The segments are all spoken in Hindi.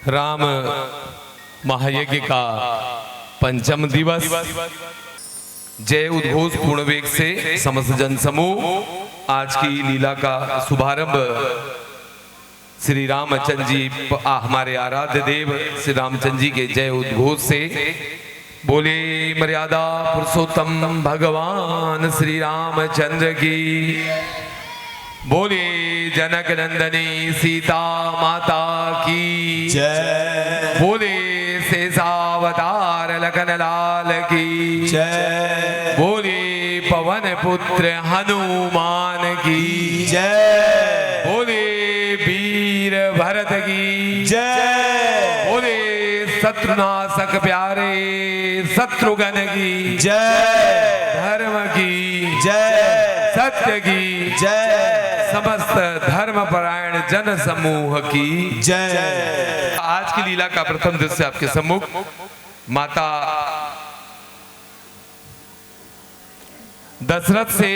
राम महायज्ञ का पंचम दिवस। जय उद्घोष पूर्ण वेग से समस्त जन समूह आज की लीला का शुभारंभ श्री रामचंद्र जी हमारे आराध्य देव श्री रामचंद्र जी के जय उद्घोष से। बोले मर्यादा पुरुषोत्तम भगवान श्री रामचंद्र की। बोले जनक नंदनी सीता माता की जय। बोले शेषावतार लखन लाल की जय। बोले पवन पुत्र हनुमान की जय। बोले वीर भरत की जय। बोले शत्रुनाशक प्यारे शत्रुघ्न की जय। धर्म की जय। सत्य की जय। समस्त धर्मपरायण जन समूह की जय। आज की लीला का प्रथम दृश्य आपके सम्मुख माता दशरथ से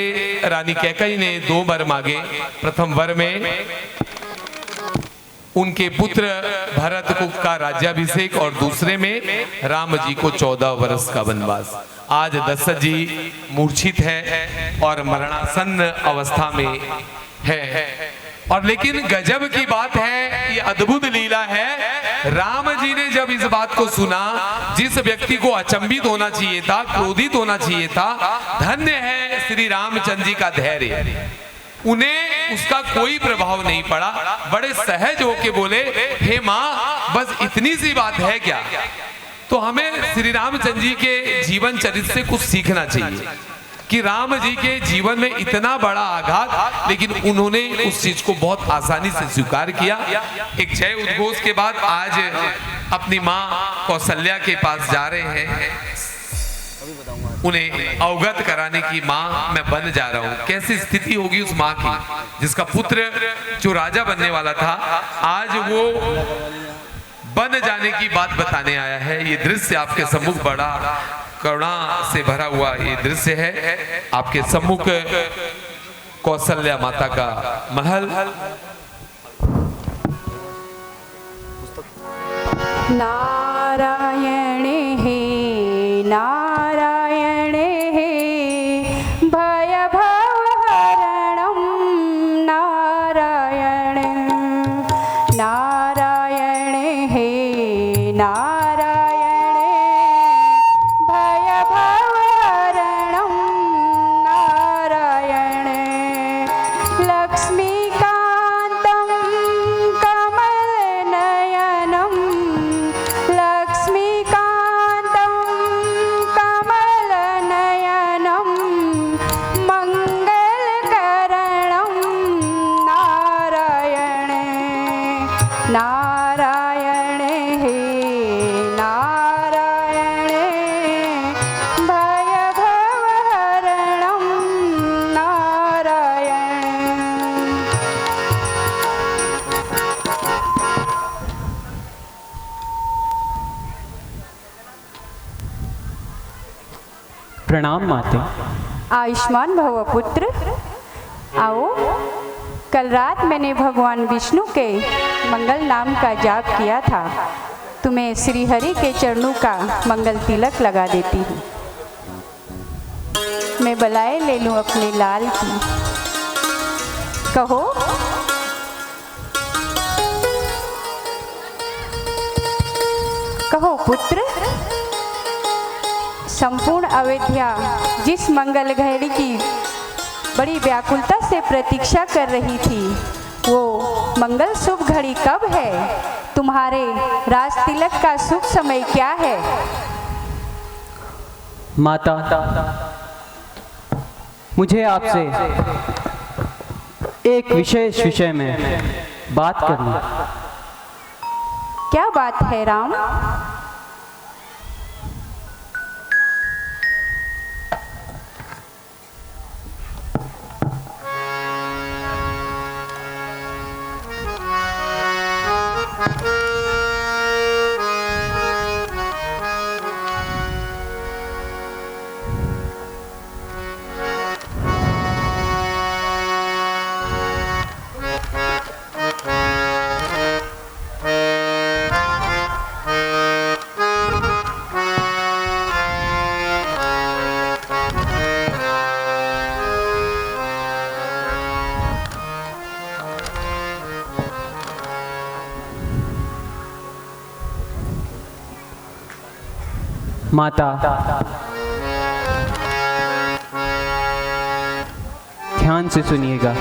रानी कैकेयी ने 2 वर मांगे। प्रथम वर में उनके पुत्र भरत को का राज्याभिषेक और दूसरे में राम जी को 14 वर्ष का वनवास। आज दशरथ जी मूर्छित है और मरणासन्न अवस्था में है। और लेकिन गजब की बात है, ये अद्भुत लीला है। राम जी ने जब इस बात को सुना, जिस व्यक्ति को अचंभित होना चाहिए था, क्रोधित होना चाहिए था, धन्य है श्री रामचंद्र जी का धैर्य। उन्हें उसका कोई प्रभाव नहीं पड़ा। बड़े सहज होके बोले, हे माँ बस इतनी सी बात है क्या। तो हमें श्री रामचंद्र जी के जीवन चरित्र से कुछ सीखना चाहिए कि राम जी के जीवन में इतना बड़ा आघात, लेकिन उन्होंने उस चीज को बहुत आसानी से स्वीकार किया। एक जय उद्घोष के बाद आज अपनी माँ कौशल्या के पास जा रहे हैं, उन्हें अवगत कराने की माँ मैं बन जा रहा हूँ। कैसी स्थिति होगी उस माँ की जिसका पुत्र जो राजा बनने वाला था आज वो बन जाने की बात बताने आया है। ये दृश्य आपके सम्मुख बड़ा करुणा से भरा हुआ ये दृश्य है। आपके सम्मुख कौशल्या माता का महल। नारायण हे नारायण हे भय भवहरणं नारायण। नारायण हे नारायण भय भवहरणं नारायण। लक्ष्मीकान्तं कमलनयनं लक्ष्मीकान्तं कमलनयनं मङ्गलकरणं नारायण। नारायण हे नारायण भय भवहरणं नारायण। प्रणाम माते। आयुष्मान भव पुत्र। आओ, कल रात मैंने भगवान विष्णु के मंगल नाम का जाप किया था। तुम्हें श्री हरि के चरणों का मंगल तिलक लगा देती हूँ। मैं बलाए ले लूँ अपने लाल की। कहो। कहो पुत्र। संपूर्ण अयोध्या जिस मंगल घड़ी की बड़ी व्याकुलता से प्रतीक्षा कर रही थी, वो मंगल शुभ घड़ी कब है? तुम्हारे राज तिलक का शुभ समय क्या है? माता, मुझे आपसे एक विशेष विषय में बात करनी। क्या बात है राम? माता, ध्यान से सुनिएगा।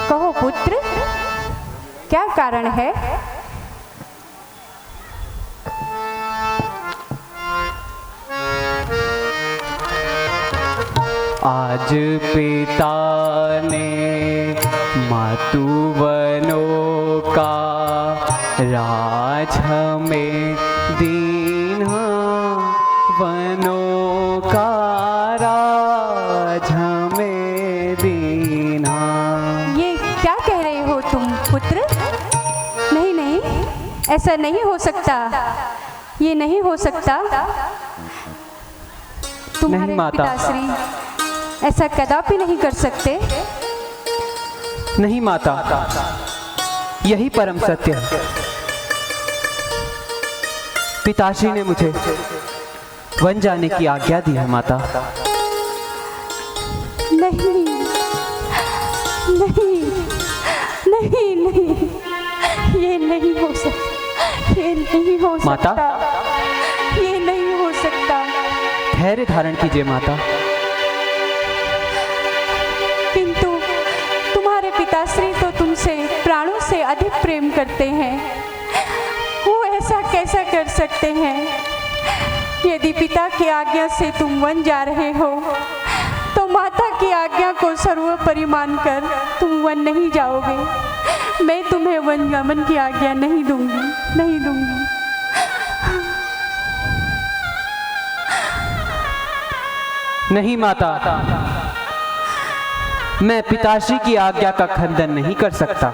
कहो पुत्र, क्या कारण है? आज पिता ने मातुवनों का राज हमें दीन्हा, वनों का राज हमें दीन्हा। ये क्या कह रहे हो तुम पुत्र? नहीं नहीं, ऐसा नहीं हो सकता, ये नहीं हो सकता। तुम्हारे नहीं माता। पिताश्री ऐसा कदापि नहीं कर सकते। नहीं माता, यही परम सत्य है। पिताश्री ने मुझे वन जाने की आज्ञा दी है माता। नहीं नहीं नहीं नहीं, ये नहीं हो सकता, ये नहीं हो माता। सकता, ये नहीं हो सकता। धैर्य धारण कीजिए माता। किंतु तुम्हारे पिताश्री तो तुमसे प्राणों से अधिक प्रेम करते हैं, वो ऐसा कैसा कर सकते हैं? यदि पिता की आज्ञा से तुम वन जा रहे हो तो माता की आज्ञा को सर्वोपरि मानकर तुम वन नहीं जाओगे। मैं तुम्हें वन गमन की आज्ञा नहीं दूंगी, नहीं दूंगी। नहीं माता, मैं पिताश्री की आज्ञा का खंडन नहीं कर सकता।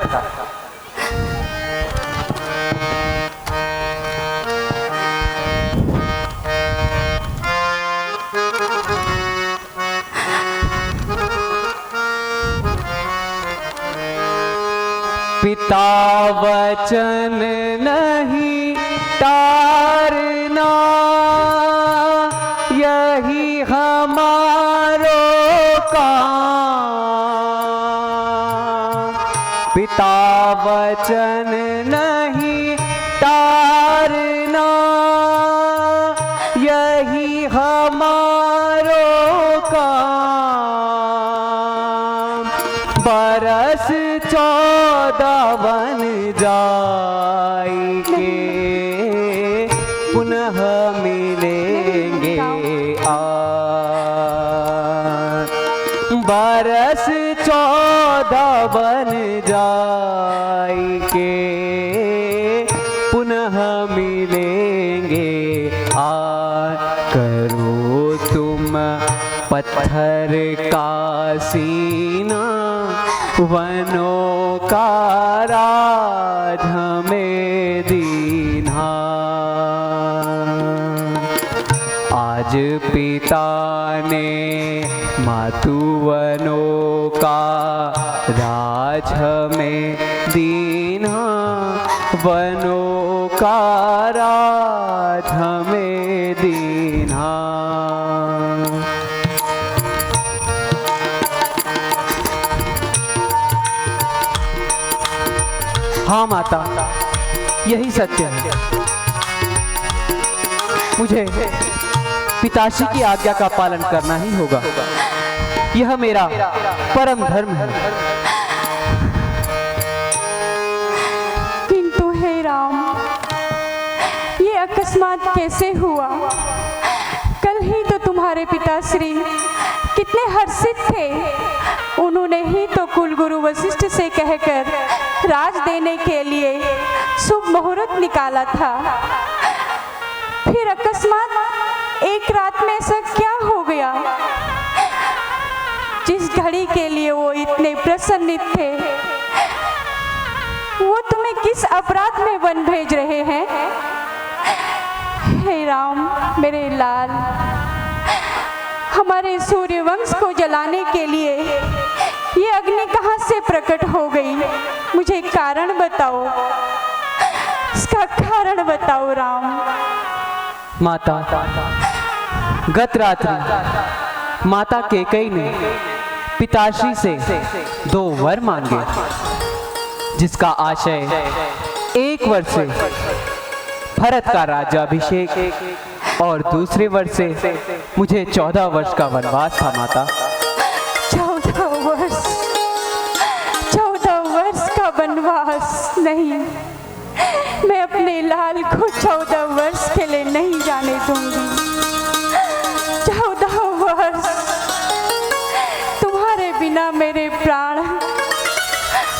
पिता वचन नहीं टारना, यही हमारो काम। पिता वचन नहीं टारना, यही हमारो काम। बरस 14 बन जाएंगे, पुनः मिलेंगे बरस 14 बन जाएंगे, पुनः मिलेंगे करो तुम पत्थर का सीना, वनों का राज हमें दीन्हा। आज पिता ने मातुवनों का राज हमें दीन्हा, वनों का राज हमें दीन्हा। हाँ माता, यही सत्य है। मुझे पिताश्री की आज्ञा का पालन करना ही होगा, यह मेरा परम धर्म है। किंतु हे राम, ये अकस्मात कैसे हुआ? कल ही तो तुम्हारे पिताश्री कितने हर्षित थे, उन्होंने ही तो कुलगुरु वशिष्ठ से कहकर राज देने के लिए शुभ मुहूर्त निकाला था। फिर अकस्मात एक रात में ऐसा क्या हो गया? जिस घड़ी के लिए वो इतने प्रसन्नित थे, वो तुम्हें किस अपराध में वन भेज रहे हैं? हे राम मेरे लाल, हमारे सूर्यवंश को जलाने के लिए ये अग्नि कहाँ से प्रकट हो गई? मुझे कारण बताओ, इसका कारण बताओ राम। माता, गत रात्रि माता कैकेयी ने पिताश्री से 2 वर मांगे, जिसका आशय 1 वर्ष से भरत का राज्याभिषेक और दूसरे वर्ष से मुझे 14 वर्ष का वनवास था माता। 14 वर्ष का वनवास नहीं, मैं अपने लाल को 14 वर्ष के लिए नहीं जाने दूंगी। 14 वर्ष तुम्हारे बिना मेरे प्राण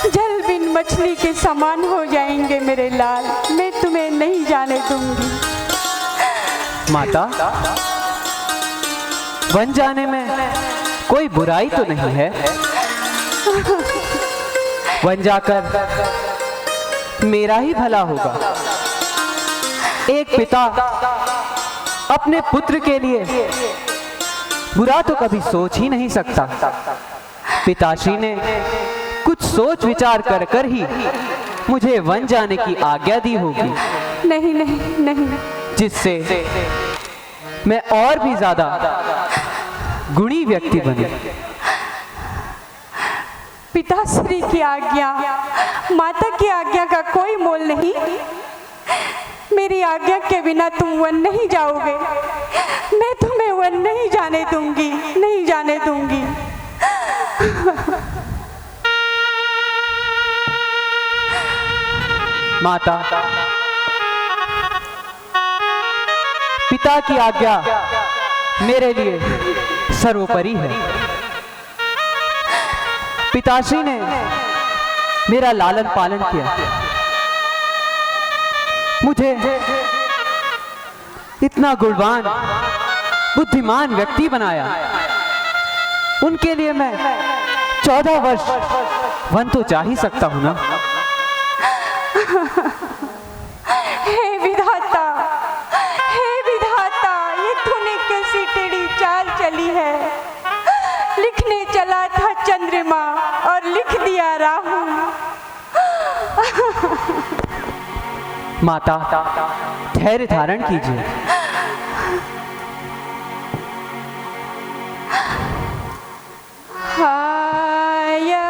जल बिन मछली के समान हो जाएंगे मेरे लाल, मैं तुम्हें नहीं जाने दूंगी। माता, वन जाने में कोई बुराई तो नहीं है। वन जाकर मेरा ही भला होगा। एक पिता अपने पुत्र के लिए बुरा तो कभी सोच ही नहीं सकता। पिताश्री ने कुछ सोच विचार कर कर ही मुझे वन जाने की आज्ञा दी होगी। नहीं नहीं नहीं, जिससे मैं और भी ज्यादा गुणी व्यक्ति बने। पिताश्री की आज्ञा, माता की आज्ञा का कोई मोल नहीं। मेरी आज्ञा के बिना तुम वन नहीं जाओगे, मैं तुम्हें वन नहीं जाने दूंगी, नहीं जाने दूंगी। माता, पिता की आज्ञा मेरे लिए सर्वोपरि है। पिताश्री ने मेरा लालन पालन किया, मुझे इतना गुणवान बुद्धिमान व्यक्ति बनाया। उनके लिए मैं 14 वर्ष वन तो जा ही सकता हूं ना। हे विधाता, हे विधाता, ये तूने कैसी टेढ़ी चाल चली है। लिखने चला था चंद्रमा और लिख दिया राहु। माता, धैर्य धारण कीजिए। हाया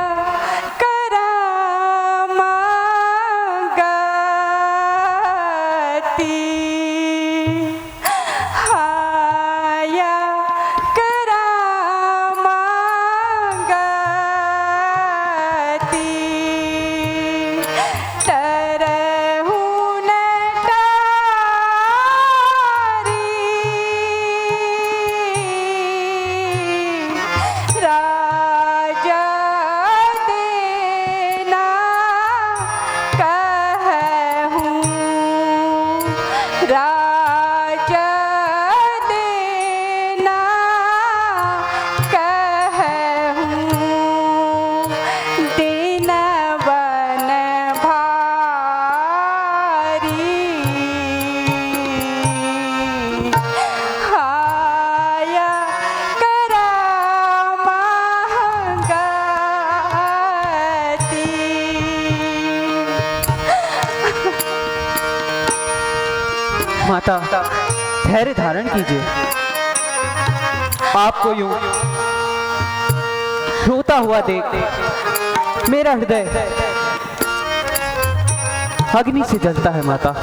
माता, धैर्य धारण कीजिए। आपको यूं रोता हुआ देख मेरा हृदय अग्नि से जलता है माता।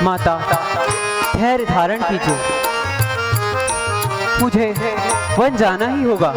माता धैर्य धारण कीजिए, मुझे वन जाना ही होगा।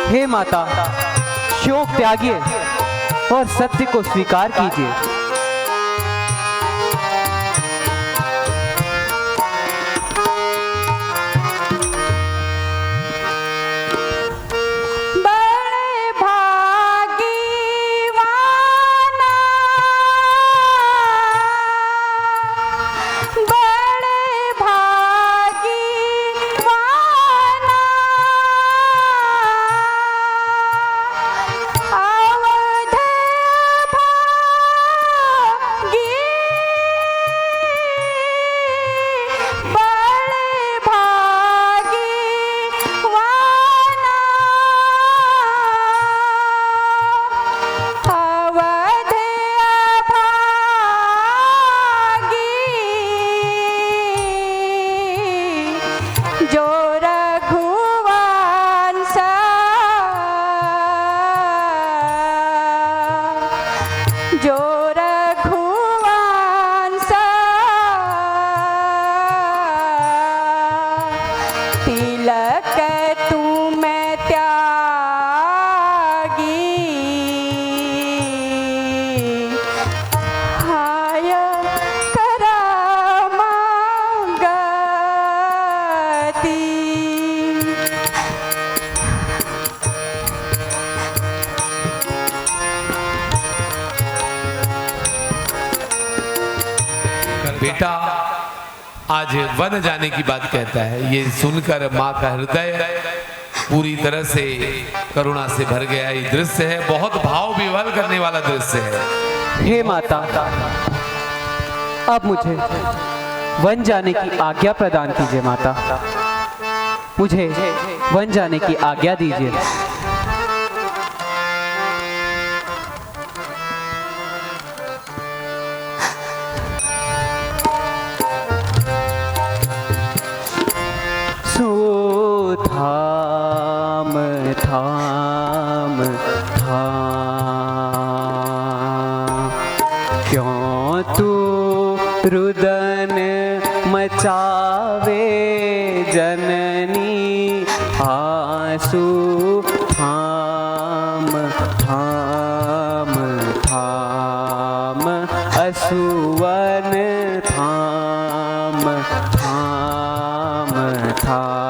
हे माता, शोक त्यागिए और सत्य को स्वीकार कीजिए। बेटा आज वन जाने की बात कहता है। ये सुनकर माँ का हृदय पूरी तरह से करुणा से भर गया। ये दृश्य है, बहुत भाव विह्वल करने वाला दृश्य है। हे माता, अब मुझे वन जाने की आज्ञा प्रदान कीजिए। माता, मुझे वन जाने की आज्ञा दीजिए। थाम थाम थाम, क्यों तू रुदन मचावे जननी, आंसू थाम थाम थाम, असुवन थाम थाम थाम।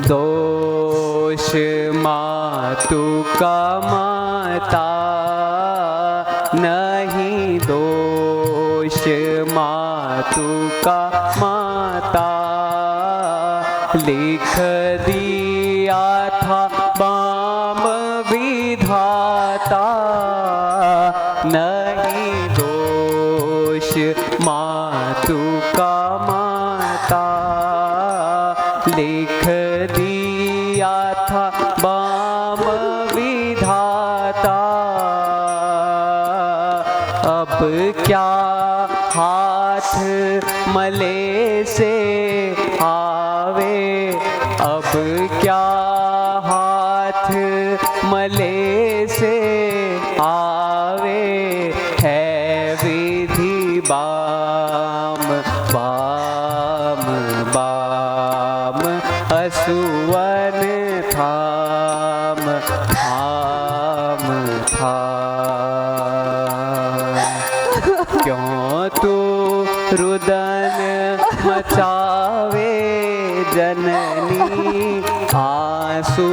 दोष मातु का माता नहीं, दोष मातु का माता, लिख दिया था बाम विधाता, नहीं दोष मातु का माता, लिख दिया था बाम विधाता। अब क्या हाथ मले से आवे, अब क्या हाथ मले से आवे, है विधि बाम बाम बाम, असुवन थाम थाम थाम। क्यों तू रुदन मचावे जननी, आंसू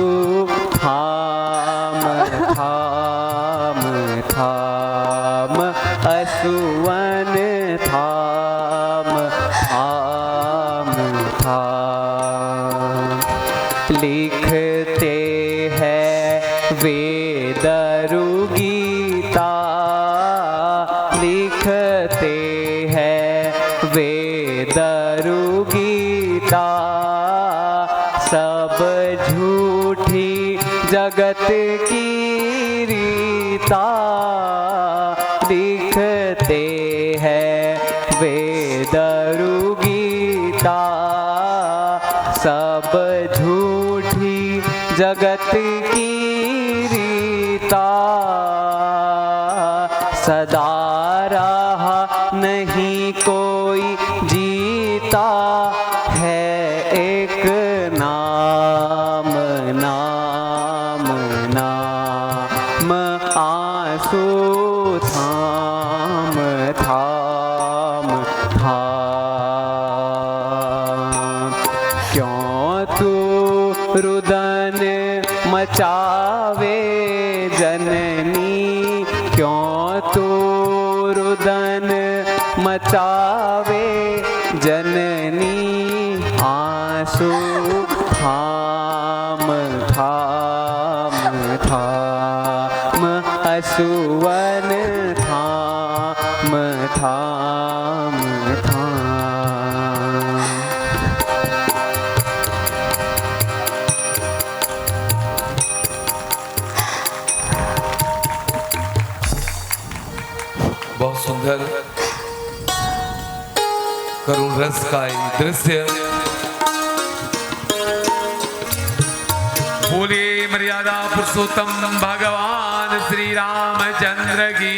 थाम थाम थाम, असुवन थाम थाम थाम। लिखते हैं वेदरु गीता, लिखते हैं वेदरु गीता, सब झूठी जगत की रीता। लिखते हैं वेदरु गीता, सब झूठी जगत की रीता। सदा रहा नहीं कोई जीता, है एक नाम नाम नाम, आंसू थाम थाम थाम। क्यों तू रुदन मचावे जननी, क्यों तू रुदन मचावे जननी, आंसू थाम थाम थाम, असुवन थाम थाम थाम। बहुत सुंदर करुण रस का ये दृश्य। बोले मर्यादा पुरुषोत्तम भगवान श्री रामचंद्र की।